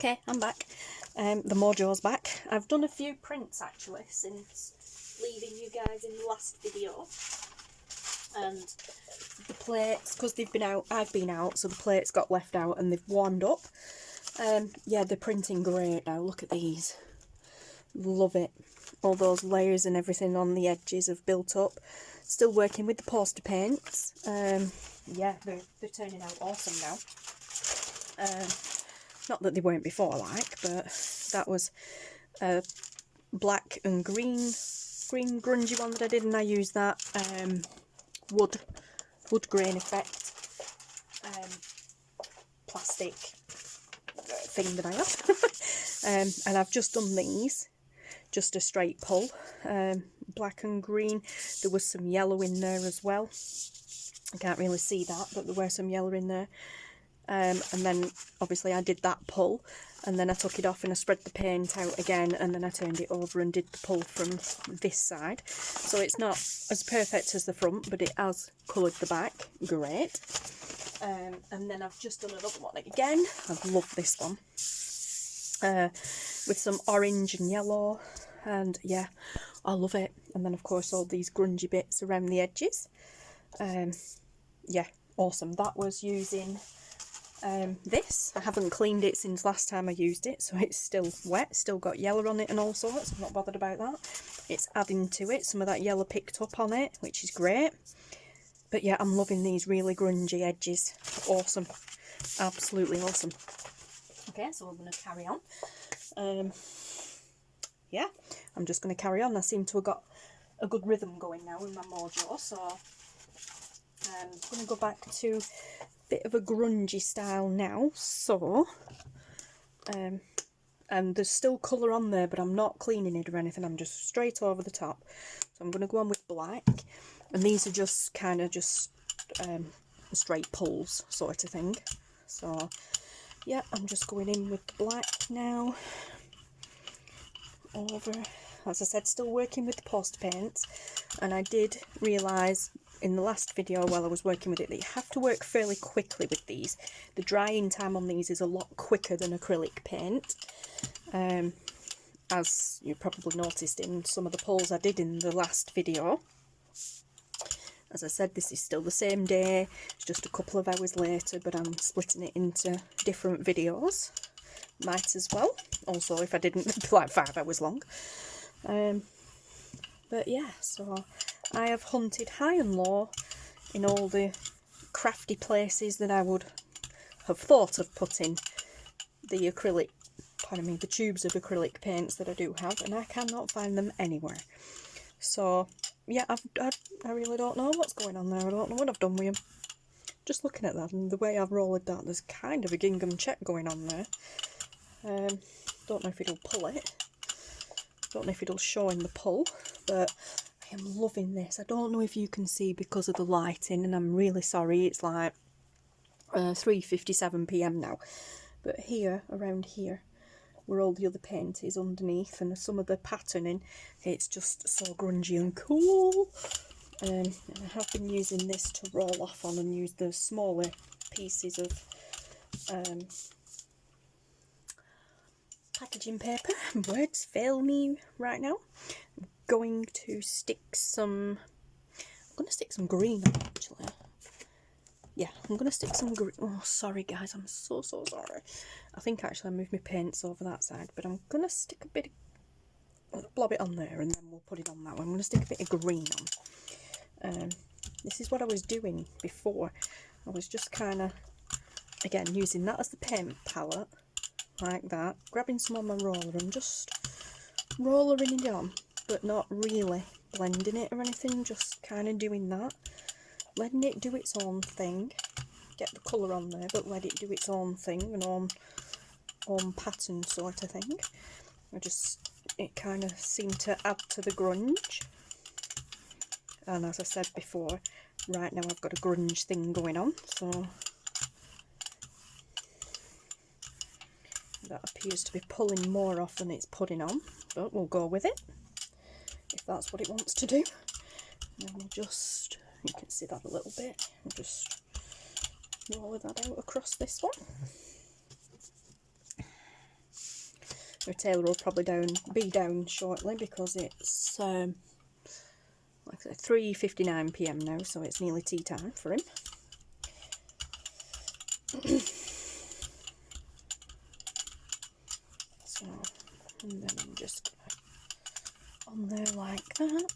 Okay, I'm back. The mojo's back. I've done a few prints actually since leaving you guys in the last video. And the plates, because they've been out, I've been out, so the plates got left out and they've warmed up. Yeah, they're printing great now. Look at these. Love it. All those layers and everything on the edges have built up. Still working with the poster paints. Yeah, they're turning out awesome now. Not that they weren't before, like, but that was a black and green grungy one that I did, and I used that wood grain effect plastic thing that I have. And I've just done these, just a straight pull, black and green. There was some yellow in there as well. I can't really see that, but there were some yellow in there. And then obviously I did that pull, and then I took it off and I spread the paint out again, and then I turned it over and did the pull from this side. So it's not as perfect as the front, but it has coloured the back great. And then I've just done another one again. I love this one, with some orange and yellow, and yeah, I love it. And then of course all these grungy bits around the edges. Yeah, awesome. That was using this. I haven't cleaned it since last time I used it, so it's still wet, still got yellow on it and all sorts. I'm not bothered about that. It's adding to it. Some of that yellow picked up on it, which is great. But yeah, I'm loving these really grungy edges. Awesome. Absolutely awesome. Okay, so we're going to carry on. Yeah, I'm just going to carry on. I seem to have got a good rhythm going now in my mojo, so I'm going to go back to bit of a grungy style now. So and there's still colour on there, but I'm not cleaning it or anything, I'm just straight over the top. So I'm going to go on with black, and these are just kind of just straight pulls sort of thing. So yeah, I'm just going in with black now over. As I said, still working with the poster paints, and I did realise in the last video while I was working with it that you have to work fairly quickly with these. The drying time on these is a lot quicker than acrylic paint, as you probably noticed in some of the pulls I did in the last video. As I said, this is still the same day, it's just a couple of hours later, but I'm splitting it into different videos. Might as well. Also, if I didn't, it'd be like 5 hours long. But yeah, so I have hunted high and low in all the crafty places that I would have thought of putting the acrylic, pardon me, the tubes of acrylic paints that I do have, and I cannot find them anywhere. So yeah, I really don't know what's going on there. I don't know what I've done with them. Just looking at that and the way I've rolled that, there's kind of a gingham check going on there. Don't know if it'll pull it. Don't know if it'll show in the pull, but I am loving this. I don't know if you can see because of the lighting, and I'm really sorry. It's like 3:57 PM now, but here, around here, where all the other paint is underneath and some of the patterning, it's just so grungy and cool. And I have been using this to roll off on and use the smaller pieces of packaging paper. Words fail me right now. I'm going to stick some, I'm going to stick some green on actually. Yeah, I'm going to stick some green. Oh, sorry guys, I'm so sorry. I think actually I moved my paints over that side, but I'm going to stick a bit, blob it on there and then we'll put it on that one. I'm going to stick a bit of green on. This is what I was doing before. I was just kind of, again, using that as the paint palette, like that, grabbing some on my roller and just rollering it on, but not really blending it or anything, just kind of doing that, letting it do its own thing, get the colour on there, but let it do its own thing, and own pattern sort of thing. It kind of seemed to add to the grunge, and as I said before, right now I've got a grunge thing going on, so that appears to be pulling more off than it's putting on, but we'll go with it if that's what it wants to do. And then we'll just, you can see that a little bit, we'll just roll that out across this one. My Taylor will probably be down shortly because it's like I said, 3:59 p.m. now, so it's nearly tea time for him. So, and then I'm just on there like that.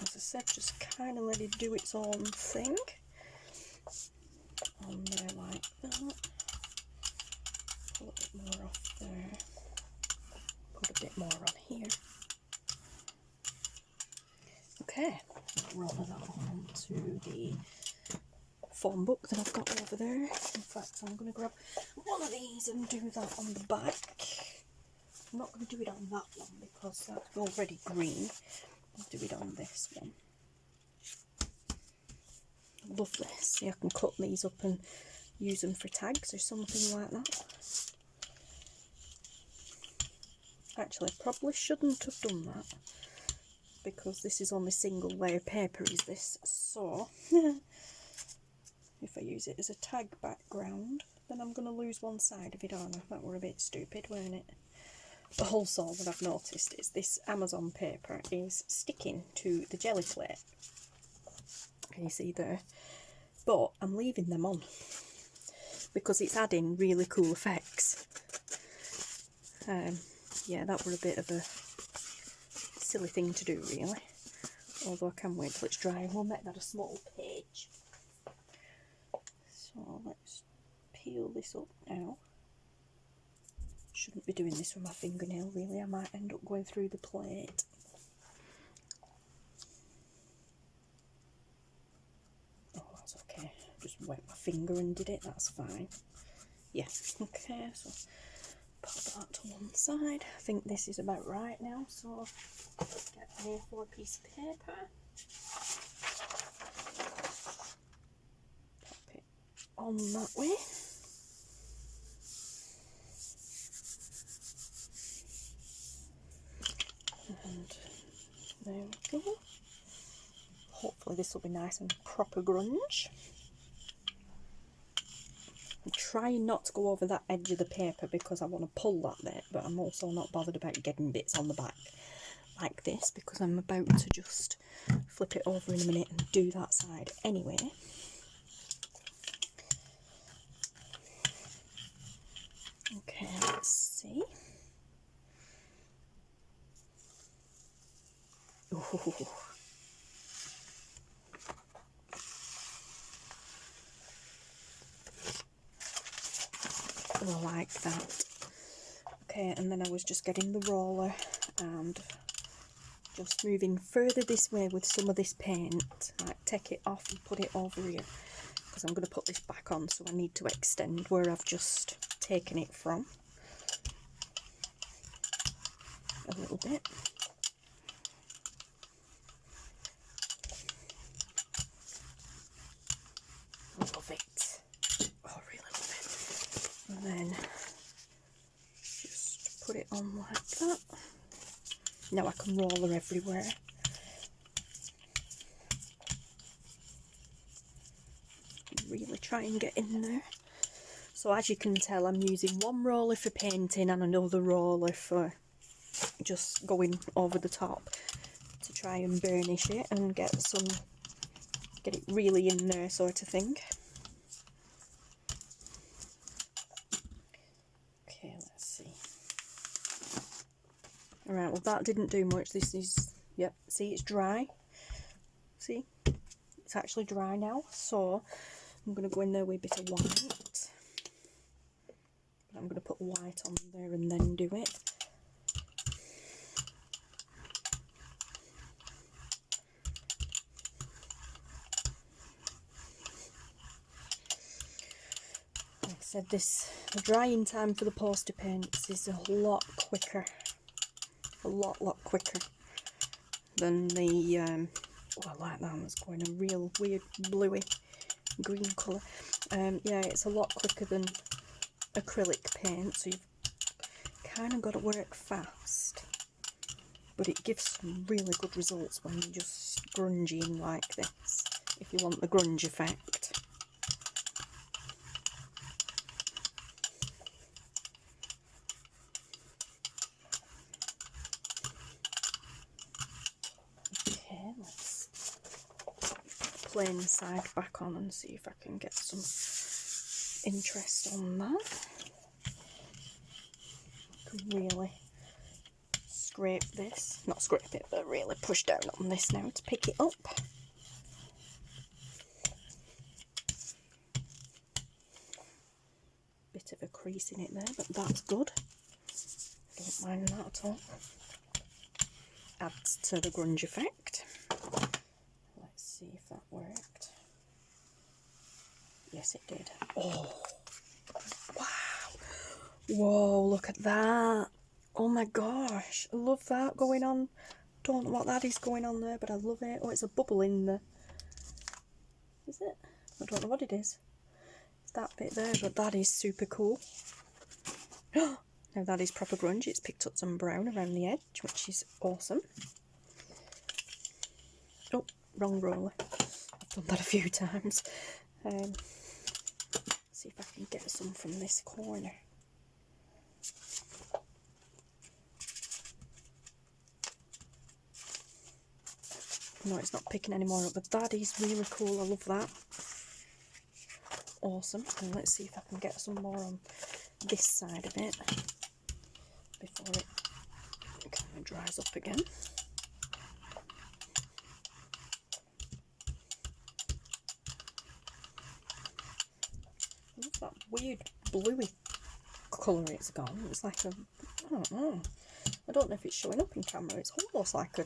As I said, just kind of let it do its own thing. On there like that. Pull a bit more off there. Put a bit more on here. Okay, roll that onto the phone book that I've got over there. In fact, I'm going to grab one of these and do that on the back. I'm not going to do it on that one because that's already green. I'll do it on this one. Love this. See, I can cut these up and use them for tags or something like that. Actually, I probably shouldn't have done that because this is only single layer paper, is this? So, if I use it as a tag background, then I'm going to lose one side of it, aren't I? That were a bit stupid, weren't it? But also, what I've noticed is this Amazon paper is sticking to the jelly plate. Can you see there? But I'm leaving them on because it's adding really cool effects. Yeah, that were a bit of a silly thing to do, really. Although I can wait till it's dry. We'll make that a small page. So let's peel this up now. Shouldn't be doing this with my fingernail, really. I might end up going through the plate. Oh, that's okay. Just wet my finger and did it. That's fine. Yeah. Okay. So pop that to one side. I think this is about right now. So get an A4 piece of paper. Pop it on that way. And there we go. Hopefully this will be nice and proper grunge. I'm trying not to go over that edge of the paper because I want to pull that bit, but I'm also not bothered about getting bits on the back like this because I'm about to just flip it over in a minute and do that side anyway. Okay, let's see. Ooh. I like that. Okay, and then I was just getting the roller and just moving further this way with some of this paint. Like, take it off and put it over here because I'm going to put this back on, so I need to extend where I've just taken it from a little bit. Love it. Oh, really love it. And then just put it on like that. Now I can roller everywhere. Really try and get in there. So as you can tell, I'm using one roller for painting and another roller for just going over the top to try and burnish it and get it really in there, sort of thing. Okay, let's see. Alright, well that didn't do much. This is, yep, see, it's dry. See, it's actually dry now, so I'm going to go in there with a bit of white. I'm going to put white on there and then do it. Like I said, the drying time for the poster paints is a lot quicker. A lot quicker than the, oh, I like that one. It's going a real weird bluey green colour. Yeah, it's a lot quicker than acrylic paint, so you've kind of got to work fast, but it gives some really good results when you're just grunging like this, if you want the grunge effect. plain side back on and see if I can get some interest on that. I can really scrape this, not scrape it, but really push down on this now to pick it up. Bit of a crease in it there, but that's good. Don't mind that at all. Adds to the grunge effect. Let's see if that worked. Yes, it did. Oh, wow. Whoa, look at that. Oh my gosh, I love that going on. Don't know what that is going on there, but I love it. Oh, it's a bubble in there. Is it? I don't know what it is. It's that bit there, but that is super cool. Now that is proper grunge. It's picked up some brown around the edge, which is awesome. Oh, wrong roller. I've done that a few times. See if I can get some from this corner. No, it's not picking any more up, but that is really cool. I love that. Awesome. And let's see if I can get some more on this side of it before it kind of dries up again. I love that weird bluey colour it's gone. It's like a, I don't know. I don't know if it's showing up in camera. It's almost like a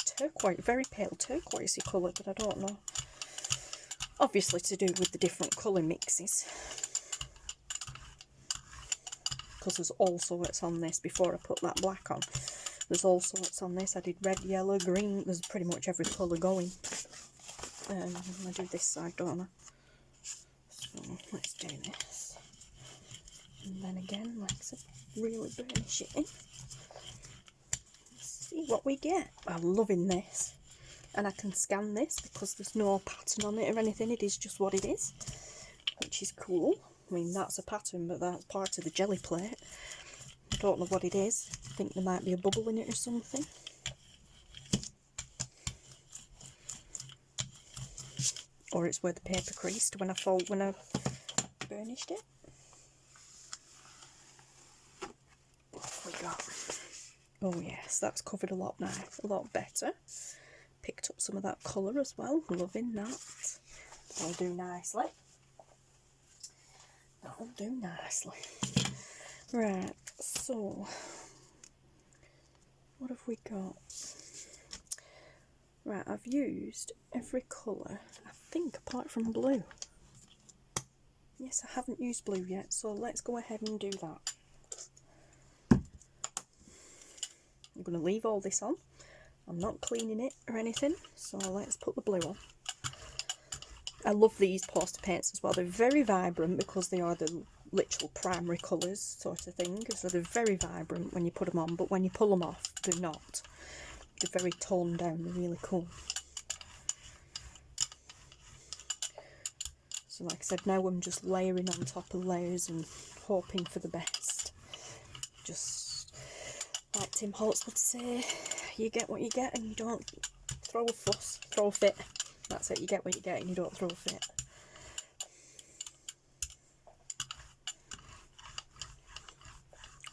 turquoise, very pale turquoisey colour, but I don't know. Obviously to do with the different colour mixes. Because there's all sorts on this before I put that black on. There's all sorts on this. I did red, yellow, green. There's pretty much every colour going. I do this side, don't I? So let's do this. And then again, like I said, really burnish it in. Let's see what we get. I'm loving this. And I can scan this because there's no pattern on it or anything. It is just what it is, which is cool. I mean, that's a pattern, but that's part of the jelly plate. I don't know what it is. I think there might be a bubble in it or something. Or it's where the paper creased when I burnished it. What have we got? Oh yes, that's covered a lot now, a lot better. Picked up some of that colour as well, loving that. That'll do nicely. That'll do nicely. Right, so what have we got? Right, I've used every colour, I think, apart from blue. Yes, I haven't used blue yet, so let's go ahead and do that. I'm going to leave all this on. I'm not cleaning it or anything, so let's put the blue on. I love these poster paints as well. They're very vibrant because they are the literal primary colours sort of thing. So they're very vibrant when you put them on, but when you pull them off, they're not. They're very toned down. They're really cool. So like I said, now I'm just layering on top of layers and hoping for the best. Just like Tim Holtz would say, you get what you get and you don't throw a fuss, throw a fit. That's it, you get what you get and you don't throw a fit.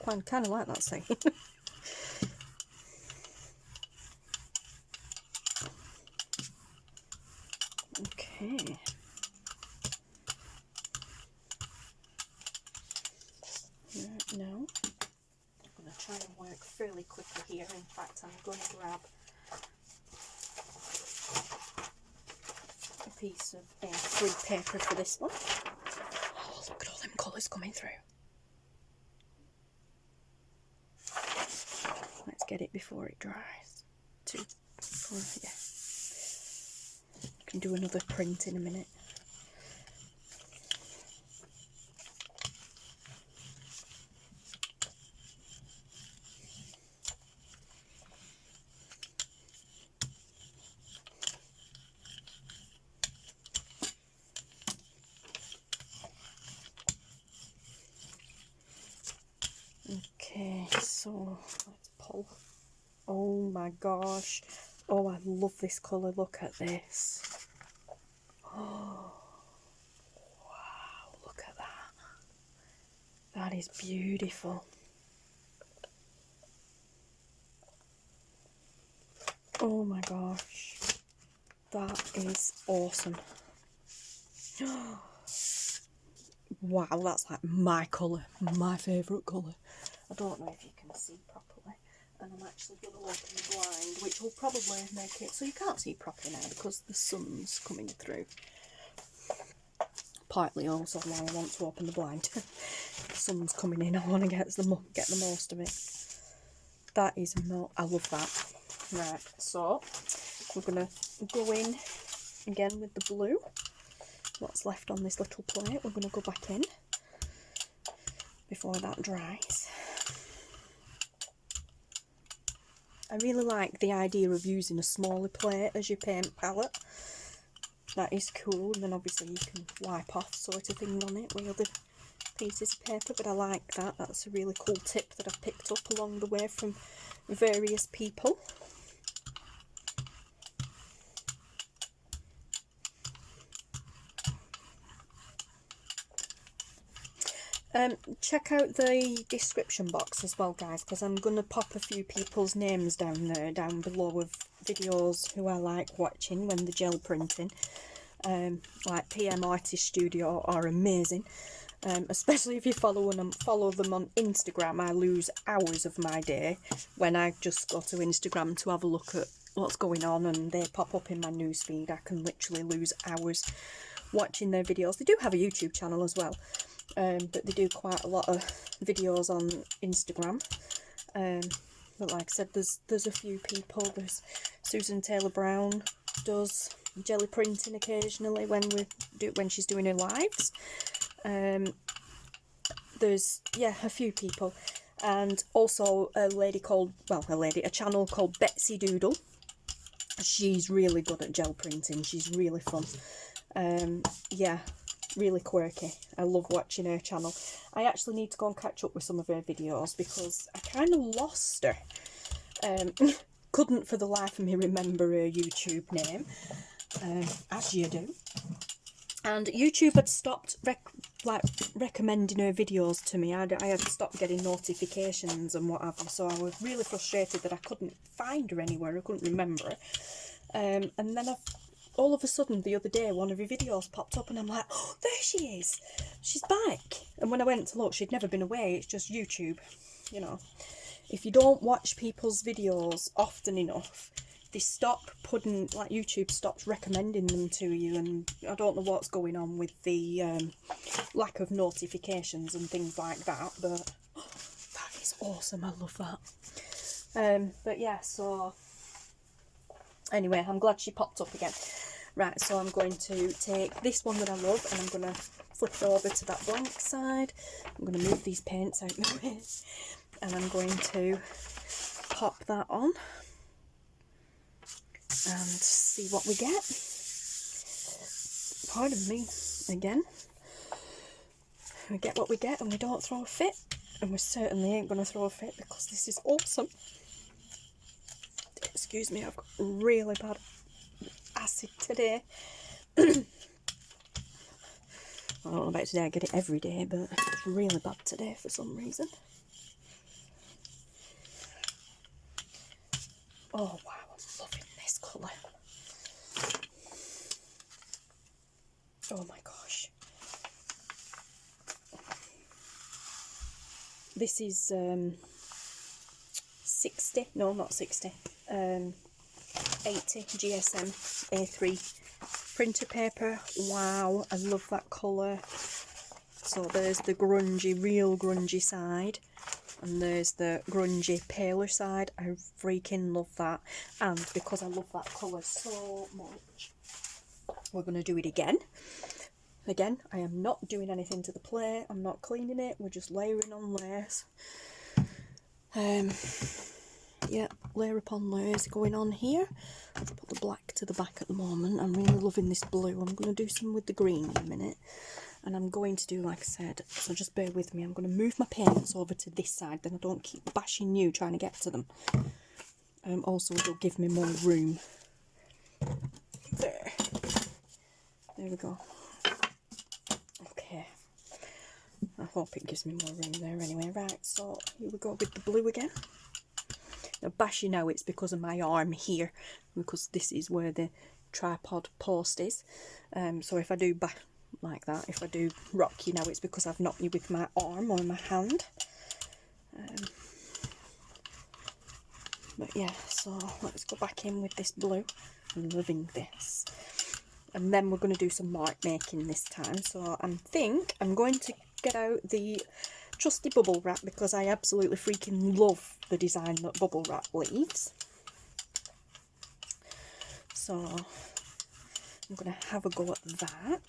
Quite kind of like that saying. Okay. Now, I'm going to try and work fairly quickly here. In fact, I'm going to grab a piece of free paper for this one. Oh, look at all them colours coming through. Let's get it before it dries. 2, 4, yeah. I can do another print in a minute. Okay, so let's pull. Oh my gosh. Oh, I love this colour. Look at this. Oh, wow, look at that. That is beautiful. Oh my gosh. That is awesome. Wow, that's like my colour, my favourite colour. I don't know if you can see properly, and I'm actually going to open the blind, which will probably make it so you can't see properly now because the sun's coming through. Partly also why I want to open the blind. The sun's coming in, I want to get the most of it. That is I love that. Right, so we're going to go in again with the blue. What's left on this little plate, we're going to go back in before that dries. I really like the idea of using a smaller plate as your paint palette. That is cool, and then obviously you can wipe off sort of thing on it with other pieces of paper, but I like that. That's a really cool tip that I've picked up along the way from various people. Check out the description box as well, guys, because I'm going to pop a few people's names down there, down below, of videos who I like watching when they're gel printing. Like PM Artist Studio are amazing, especially if you follow them on Instagram. I lose hours of my day when I just go to Instagram to have a look at what's going on, and they pop up in my newsfeed. I can literally lose hours watching their videos. They do have a YouTube channel as well. But they do quite a lot of videos on Instagram. But like I said, there's a few people. There's Susan Taylor Brown does jelly printing occasionally when she's doing her lives. There's a few people, and also a channel called BettsyDoodle. She's really good at gel printing. She's really fun. Really quirky. I love watching her channel. I actually need to go and catch up with some of her videos because I kind of lost her. Couldn't for the life of me remember her YouTube name, as you do. And YouTube had stopped recommending her videos to me. I had stopped getting notifications and what have you, so I was really frustrated that I couldn't find her anywhere. I couldn't remember her. And then all of a sudden, the other day, one of her videos popped up and I'm like, oh, there she is. She's back. And when I went to look, she'd never been away. It's just YouTube. You know, if you don't watch people's videos often enough, they stop putting, like YouTube stops recommending them to you. And I don't know what's going on with the lack of notifications and things like that. But that is awesome. I love that. But yeah, so anyway, I'm glad she popped up again. Right, so I'm going to take this one that I love and I'm going to flip it over to that blank side. I'm going to move these paints out of my way and I'm going to pop that on and see what we get. Pardon me again. We get what we get and we don't throw a fit, and we certainly ain't going to throw a fit because this is awesome. Excuse me, I've got really bad acid today. I don't know about today, I get it every day, but it's really bad today for some reason. Oh wow, I'm loving this colour. Oh my gosh. This is 60, no not 60, 80 GSM A3 printer paper. Wow, I love that colour. So there's the grungy, real grungy side, and there's the grungy, paler side. I freaking love that, and because I love that colour so much, we're going to do it again. Again, I am not doing anything to the plate, I'm not cleaning it, we're just layering on layers. Yeah, layer upon layers going on here. I'll put the black to the back at the moment. I'm really loving this blue. I'm going to do some with the green in a minute. And I'm going to do, like I said, so just bear with me. I'm going to move my paints over to this side, then I don't keep bashing you trying to get to them. Also, it'll give me more room. There There we go. Okay. I hope it gives me more room there anyway. Right, so here we go with the blue again. Now bashy now, it's because of my arm here, because this is where the tripod post is. So if I do back like that, if I do rock you now, it's because I've knocked you with my arm or my hand. But yeah, so let's go back in with this blue. I'm loving this. And then we're going to do some mark making this time. So I think I'm going to get out the trusty bubble wrap, because I absolutely freaking love the design that bubble wrap leaves. So I'm going to have a go at that.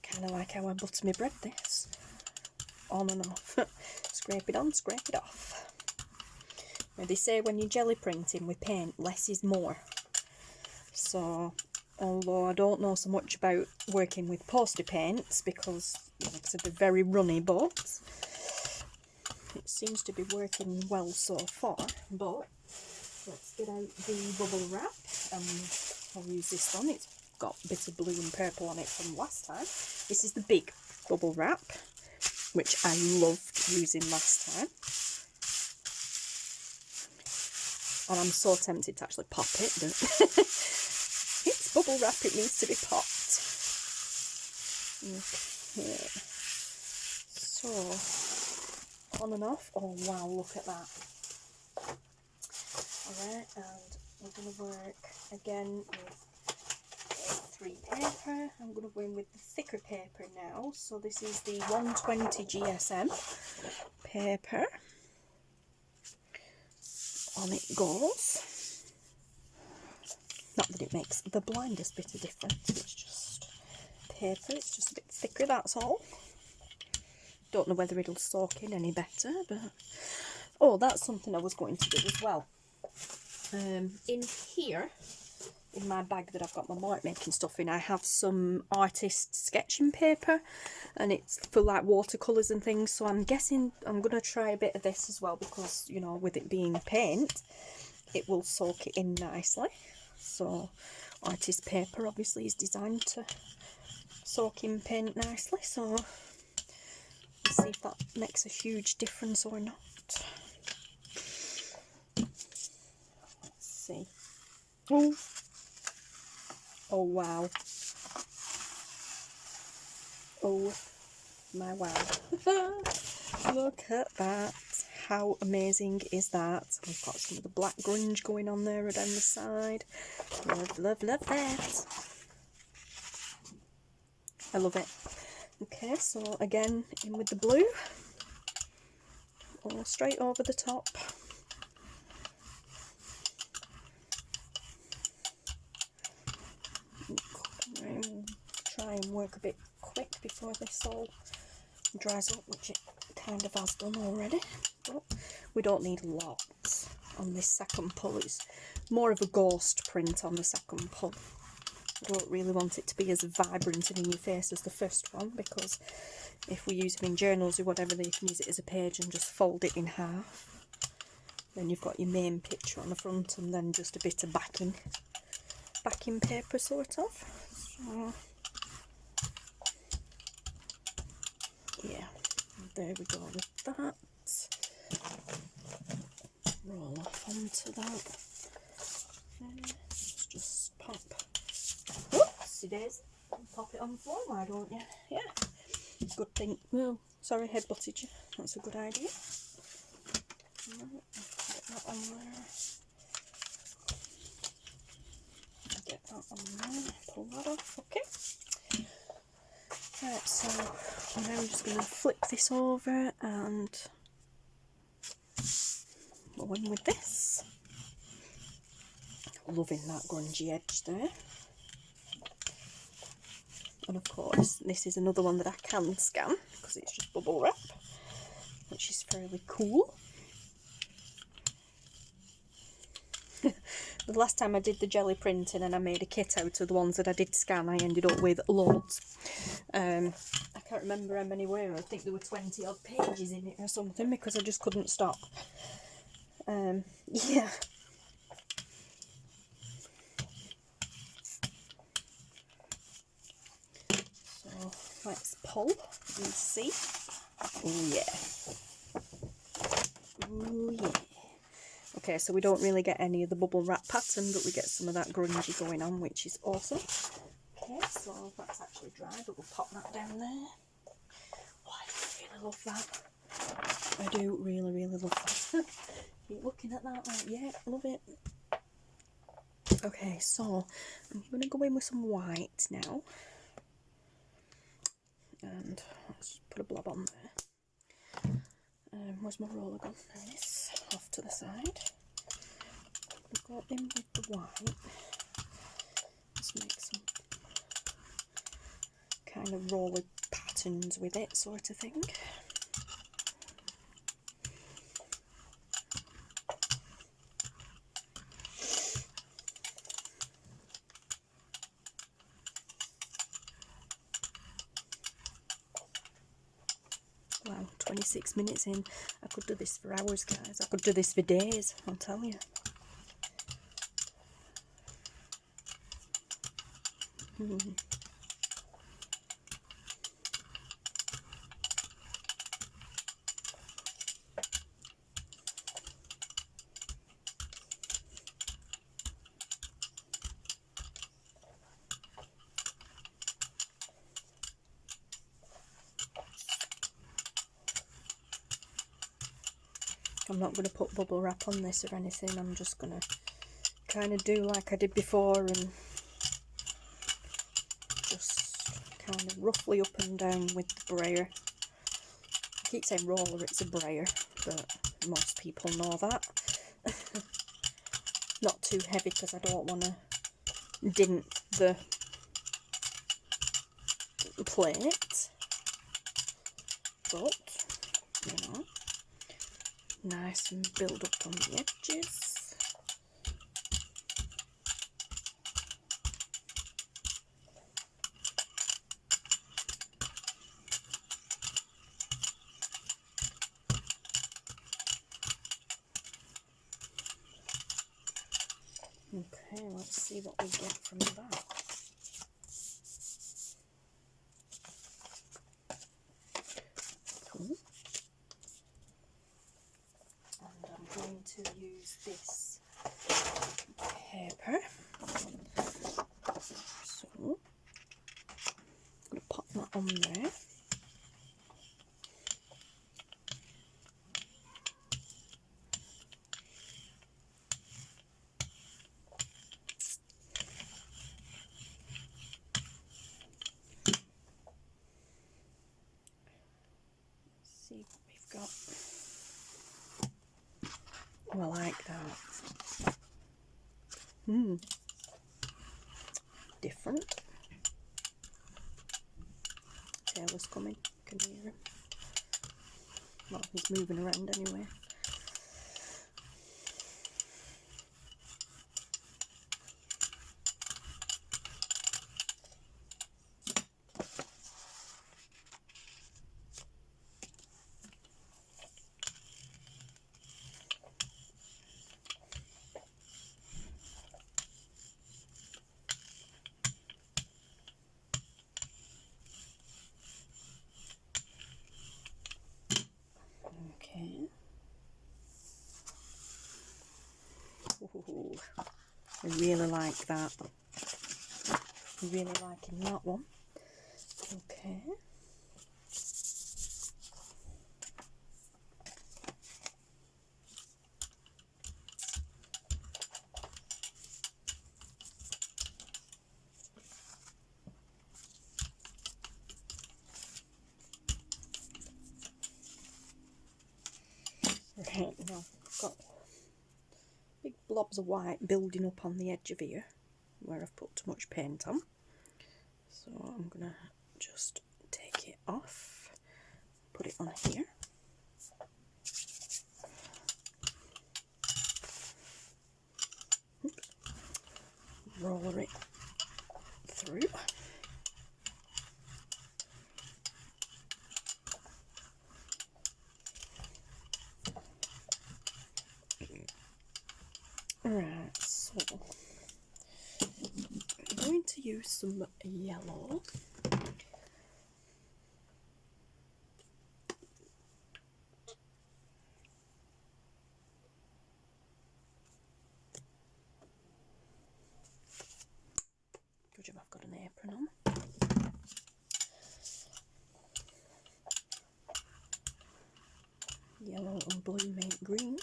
Kind of like how I butter my bread, this. On and off. Scrape it on, scrape it off. Now they say when you're jelly printing with paint, less is more. So, although I don't know so much about working with poster paints, because like I said, they're very runny, but it seems to be working well so far. But let's get out the bubble wrap, and I'll use this one. It's got bits of blue and purple on it from last time. This is the big bubble wrap, which I loved using last time. And I'm so tempted to actually pop it, but it's bubble wrap, it needs to be popped. Okay. So, on and off. Oh wow, look at that. Alright, and we're going to work again with A3 paper. I'm going to go in with the thicker paper now. So this is the 120 GSM paper. On it goes. Not that it makes the blindest bit of difference, it's just paper, it's just a bit thicker, that's all. Don't know whether it'll soak in any better, but oh, that's something I was going to do as well. In here, in my bag that I've got my mark making stuff in, I have some artist sketching paper, and it's for like watercolours and things, so I'm guessing I'm going to try a bit of this as well, because, you know, with it being paint, it will soak it in nicely. So artist paper obviously is designed to soak in paint nicely, so let's see if that makes a huge difference or not. Let's see. Oh, oh wow. Oh my wow. Look at that. How amazing is that? We've got some of the black grunge going on there down the side. Love, love, love that. I love it. Okay, so again, in with the blue. All straight over the top. Try and work a bit quick before this all dries up, which it kind of has done already. But we don't need lots on this second pull. It's more of a ghost print on the second pull. I don't really want it to be as vibrant and in your face as the first one, because if we use them in journals or whatever, then you can use it as a page and just fold it in half. Then you've got your main picture on the front and then just a bit of backing paper sort of. So yeah, there we go with that. Roll off onto that. Let's just pop. Whoopsie daisy. Pop it on the floor, why don't you? Yeah. Good thing. Well, sorry, head butted you. That's a good idea. Get that on there. Get that on there. Pull that off. Okay. Right, so now I'm just going to flip this over and go in with this. Loving that grungy edge there. And of course, this is another one that I can scan because it's just bubble wrap, which is fairly cool. The last time I did the jelly printing and I made a kit out of the ones that I did scan, I ended up with loads. I can't remember how many were. I think there were 20 odd pages in it or something because I just couldn't stop. Yeah, Let's pull and see. Oh yeah. Oh yeah. Okay, so we don't really get any of the bubble wrap pattern, but we get some of that grungy going on, which is awesome. Okay, so that's actually dry, but we'll pop that down there. Oh, I really love that. I do really, really love that. Keep looking at that like, yeah, love it. Okay, so I'm going to go in with some white now. And let's put a blob on there. Where's my roller gun? There it is, off to the side. We'll go in with the white. Let's make some kind of roller patterns with it, sort of thing. Wow, 26 minutes in. I could do this for hours, guys. I could do this for days, I'll tell you. I'm not going to put bubble wrap on this or anything. I'm just going to kind of do like I did before and just kind of roughly up and down with the brayer. I keep saying roller, it's a brayer, but most people know that. Not too heavy because I don't want to dint the plate, but you know, nice and build up on the edges. Okay, let's see what we get from that. Cool. And I'm going to use this paper. So, I'm going to pop that on there. See what we've got. Oh, I like that. Different. Taylor's coming. Can you hear him? Well, he's moving around anyway. Okay. Ooh, I really like that. I'm really liking that one. Okay. Right, now I've got big blobs of white building up on the edge of here where I've put too much paint on. So I'm going to just take it off, put it on here. Oops. Roller it through. Right, so I'm going to use some yellow. apron on. Yellow and blue make green.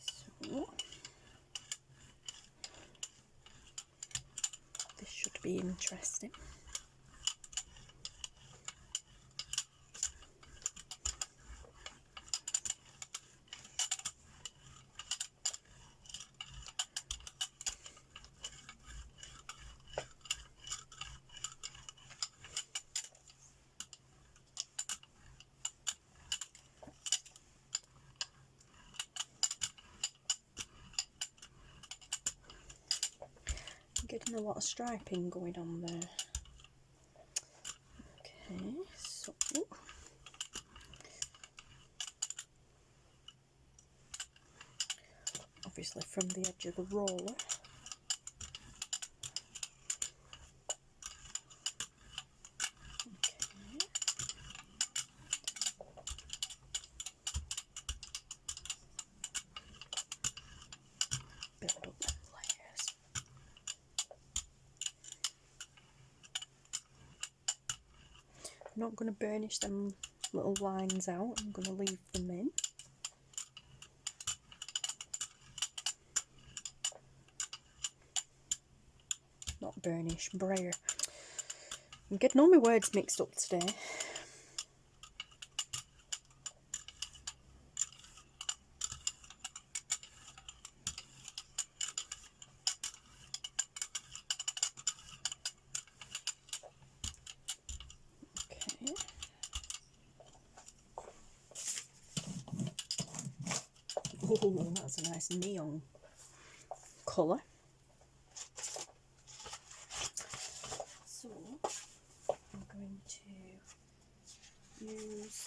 So this should be interesting. Getting a lot of striping going on there. Okay, so obviously from the edge of the roller. Build up them layers. I'm not going to burnish them little lines out, I'm going to leave them in. Not burnish, brayer. I'm getting all my words mixed up today. Okay. Oh, that's a nice neon colour. So I'm going to use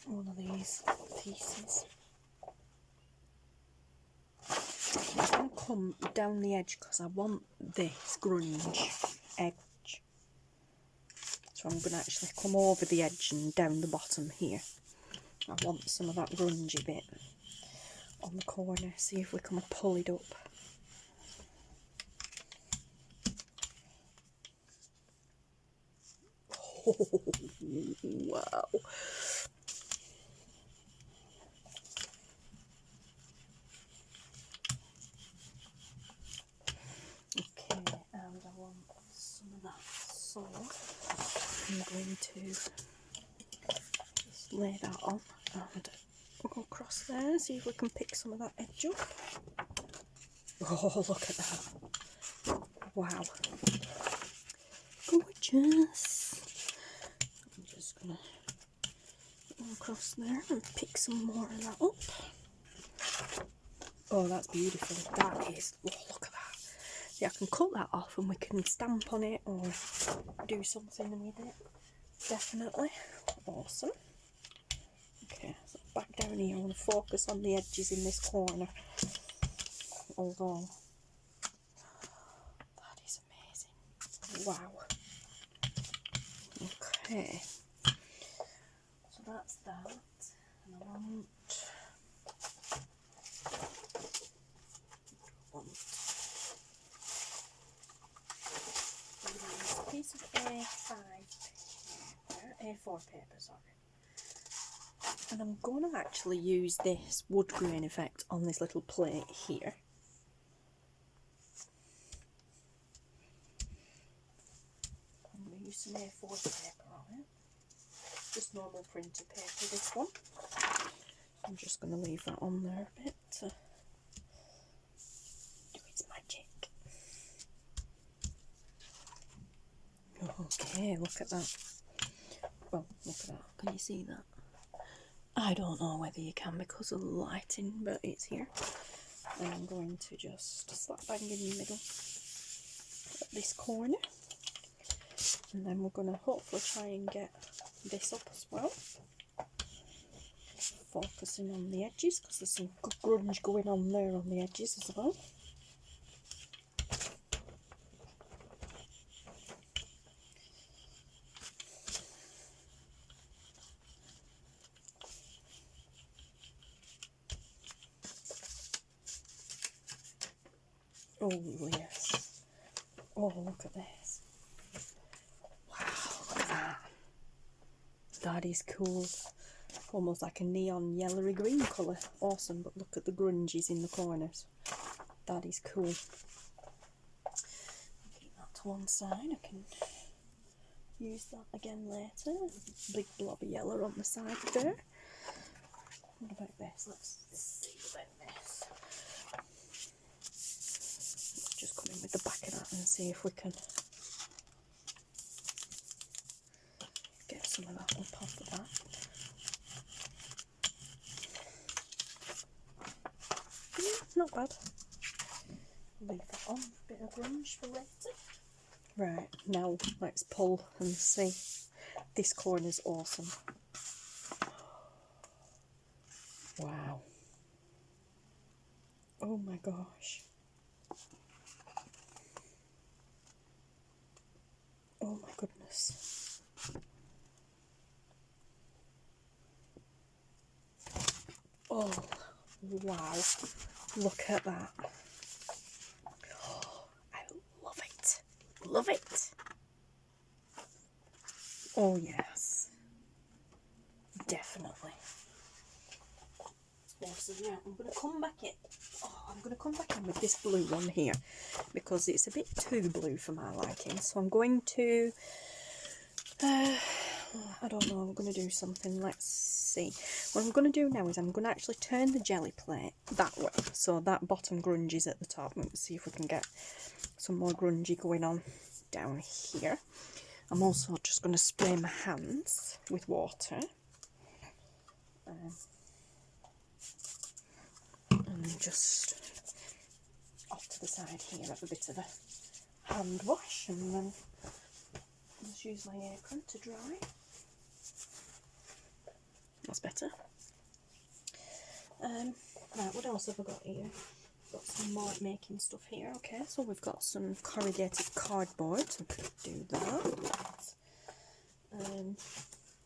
one of these pieces. I'm going to come down the edge because I want this grunge edge. So I'm going to actually come over the edge and down the bottom here. I want some of that grungy bit on the corner. See if we can pull it up. Oh, wow. Okay, and I want some of that. So I'm going to just lay that on and go across there and see if we can pick some of that edge up. Oh, look at that. Wow. Gorgeous. I'm just going to go across there and pick some more of that up. Oh, that's beautiful. That is, oh, look at that. See, I can cut that off and we can stamp on it or do something with it. Definitely. Awesome. Okay, so back down here. I want to focus on the edges in this corner. Although, that is amazing. Wow. Okay. So that's that. And I want a piece of A4 paper, sorry. And I'm going to actually use this wood grain effect on this little plate here. I'm going to use some A4 paper on it. Just normal printer paper, this one. I'm just going to leave that on there a bit to do its magic. Okay, look at that. Well, look at that. Can you see that? I don't know whether you can because of the lighting, but it's here. And I'm going to just slap bang in the middle at this corner. And then we're going to hopefully try and get this up as well. Focusing on the edges because there's some good grunge going on there on the edges as well. Oh yes. Oh, look at this. Wow, look at that. That is cool. Almost like a neon yellowy green colour. Awesome, but look at the grunges in the corners. That is cool. Keep that to one side. I can use that again later. Big blob of yellow on the side there. What about this? Let's see about this. Let's just come in with the back of that and see if we can get some of that up off the back. Yeah, not bad. Leave that on. Bit of grunge for later. Right, now let's pull and see. This corner's awesome. Wow. Oh my gosh. Oh my goodness. Oh, wow. Look at that. Oh, I love it. Love it. Oh yes. Definitely. Awesome. Yeah, I'm going to come back in. Oh, I'm going to come back in with this blue one here because it's a bit too blue for my liking. So I'm going to, I don't know, I'm going to do something. Let's see. What I'm going to do now is I'm going to actually turn the jelly plate that way. So that bottom grunge is at the top. Let's see if we can get some more grungy going on down here. I'm also just going to spray my hands with water. And just off to the side here, have a bit of a hand wash, and then just use my apron to dry. That's better. Right, what else have I got here? Got some mark making stuff here. Okay, so we've got some corrugated cardboard, so we could do that.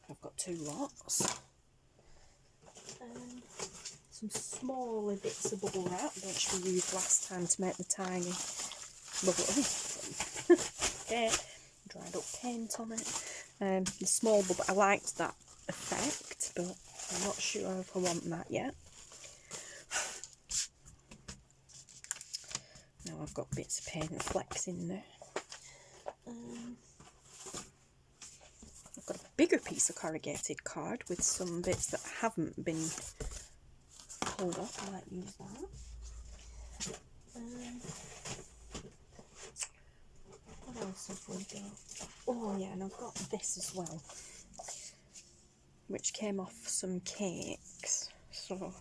I've got 2 lots. Some smaller bits of bubble wrap, which we used last time to make the tiny bubble. Okay, dried up paint on it. The small bubble, I liked that effect, but I'm not sure if I want that yet. Now I've got bits of paint and flecks in there. I've got a bigger piece of corrugated card with some bits that haven't been pulled up. I might use that. What else have we got? Oh yeah, and I've got this as well, which came off some cakes. So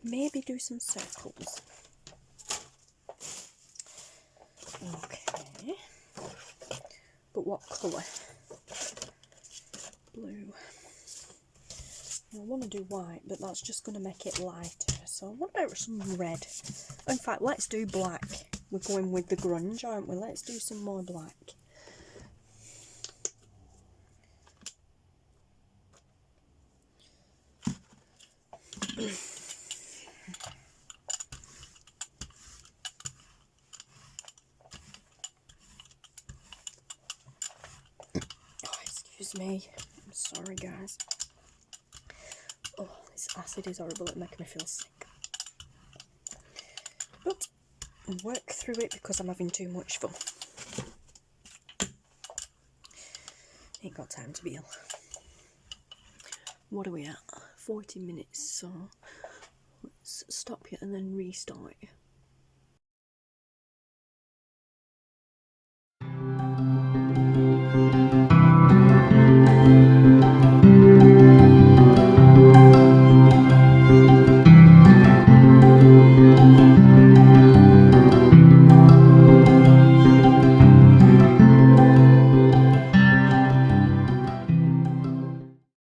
maybe do some circles. Okay. But what colour? Blue. I want to do white, but that's just going to make it lighter. So what about some red? In fact, let's do black. We're going with the grunge, aren't we? Let's do some more black. Oh, excuse me. I'm sorry, guys. Oh, this acid is horrible. It makes me feel sick. But I'll work through it because I'm having too much fun. Ain't got time to be ill. What are we at? 40 minutes, so let's stop it and then restart.